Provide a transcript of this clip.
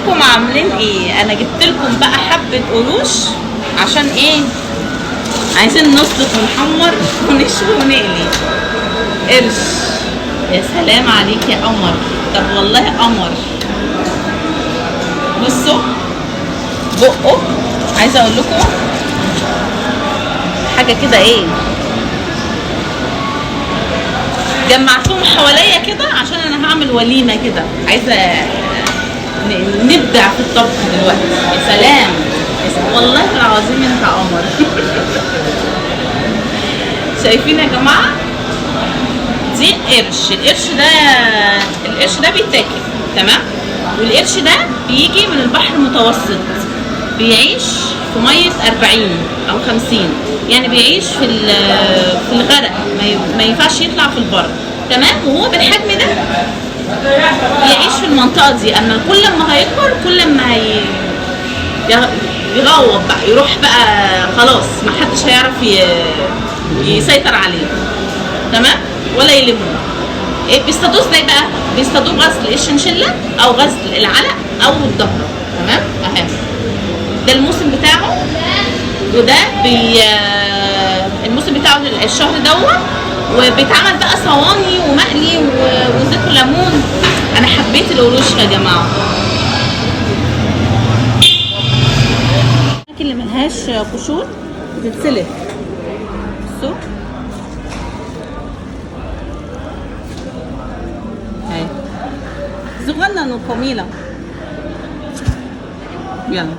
ازيكم عاملين ايه؟ انا جبت لكم بقى حبه قروش. عشان ايه؟ عايزين نسلق ونحمر ونشوي ونقلي قرش. يا سلام عليك يا قمر. طب والله قمر. بصوا بقه. عايزه اقول لكم حاجه كده، ايه، جمعتهم حواليا كده عشان انا هعمل وليمه كده. عايزه نبدع في الطبخ دلوقتي. يا سلام والله العظيم انت قمر. شايفين يا جماعه؟ دي قرش. القرش ده بيتاكل، تمام؟ والقرش ده بيجي من البحر المتوسط، بيعيش في ميه 40 او 50، يعني بيعيش في الغرق، ما ينفعش يطلع في البر، تمام؟ وهو بالحجم ده يعيش في المنطقه دي. اما كل ما هيكبر كل ما يغوط بقى، يروح بقى خلاص ما حدش هيعرف يسيطر عليه، تمام؟ ولا يلمه. إيه بيصطادوه ازاي بقى؟ بيصطادوه بغزل الشنشله او غزل العلق او الضهره، تمام؟ اهي ده الموسم بتاعه، وده الموسم بتاعه الشهر دوت، وبيتعمل بقى صواني ومقلي وزيت وليمون. انا حبيت القروش يا جماعه. اللي ملهاش قشور بتتسلق. بصوا اهي صغنن وجميله. يلا